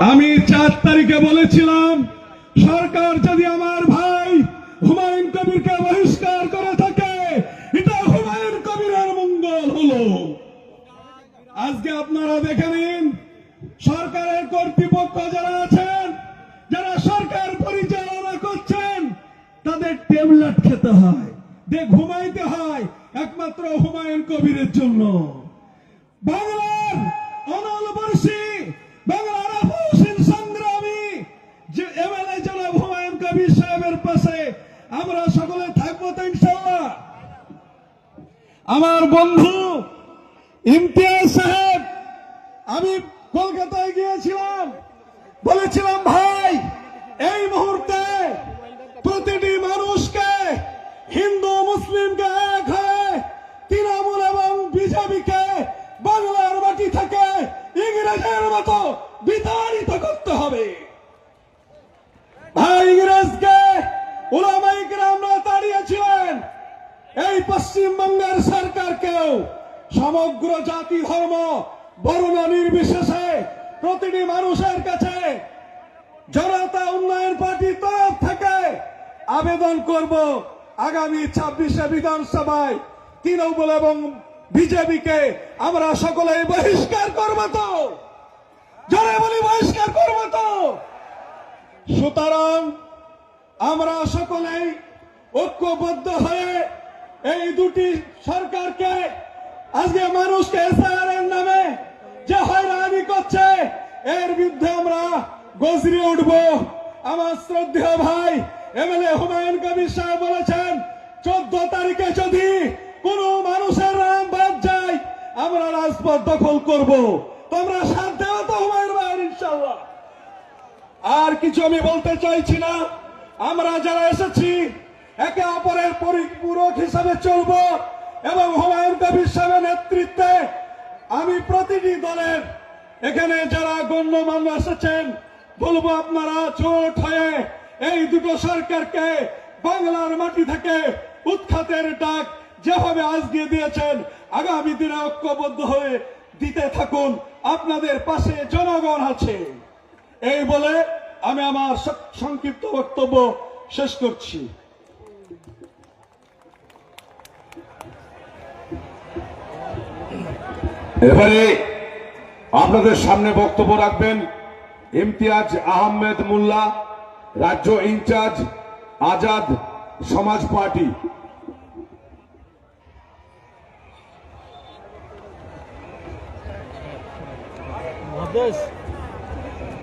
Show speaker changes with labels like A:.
A: আমি 4 তারিখে বলেছিলাম সরকার যদি আমার ভাই হুমায়ুন কবিরকে বহিষ্কার করে থাকে এটা হুমায়ুন কবিরের মঙ্গল হলো। আজকে আপনারা দেখে নিন সরকারের কর্তৃপক্ষ যারা আছেন, যারা সরকার পরিচালনা করছেন, তাদের ট্যাবলেট খেতে হয়, ঘুমাইতে হয় একমাত্র হুমায়ুন কবিরের জন্য। বাংলার অনলবর্ষী, বাংলার আপসীন সংগ্রামী যে এমএলএ জনাব হুমায়ুন কবির সাহেবের পাশে আমরা সকলে থাকবো তো ইনশাআল্লাহ। আমার বন্ধু ইমতিয়াজ সাহেব, আমি কলকাতায় গিয়েছিলাম, বলেছিলাম ভাই এই মুহূর্তে প্রতিটি মানুষকে, হিন্দু মুসলিমকে এক হয়ে তৃণমূল এবং বিজেপিকে বাংলার মাটি থেকে ইংরেজের মতো বিতাড়িত করতে হবে। ভাই ইংরেজকে উলামায়ে কিরামরা তাড়িয়েছিলেন, এই পশ্চিমবঙ্গের সরকারকেও সমগ্র জাতি ধর্ম বর্ণ নির্বিশেষে প্রতিটি মানুষের কাছে জনতা উন্নয়ন পার্টির তরফ থেকে আবেদন করব আগামী 26শে বিধানসভায় তৃণমূল এবং বিজেপিকে আমরা সকলে বহিষ্কার করব তো, জোরে বলি বহিষ্কার করব তো। সুতরাং আমরা সকলেই ঐক্যবদ্ধ হয়ে এই দুটি সরকারকে, আজকে মানুষকে এসআইআর নামে যে হয়রানি করছে এর বিরুদ্ধে আমরা গর্জে উঠব। আমার শ্রদ্ধেয় ভাই এমএলএ হুমায়ুন কবির সাহেব বলেছেন 14 তারিখে যদি কোনো মানুষের নাম বাদ যায় আমরা রাজপথ দখল করব। তোমরা সাথ দেও তো হুমায়ুন ভাই ইনশাআল্লাহ। আর কিছু আমি বলতে চাইছি না, আমরা যারা এসেছি একে অপরের পরিপূরক হিসাবে চলব এবং হুমায়ুন কবির সাহেবের নেতৃত্বে আমি প্রতিটি দলের এখানে যারা গণ্যমান্য এসেছেন বলবো আপনারা জোট হয়ে এই দুটো সরকারকে বাংলার মাটি থেকে উৎখাতের ডাক যেভাবে আজকে দিয়েছেন আগামী দিনে ঐক্যবদ্ধ হয়ে দিতে থাকুন, আপনাদের পাশে জনগণ আছে। এই বলে আমি আমার সংক্ষিপ্ত বক্তব্য শেষ করছি।
B: এবারে আপনাদের সামনে বক্তব্য রাখবেন ইমতিয়াজ আহমেদ মোল্লা, রাজ্য ইনচার্জ আজাদ সমাজ পার্টি।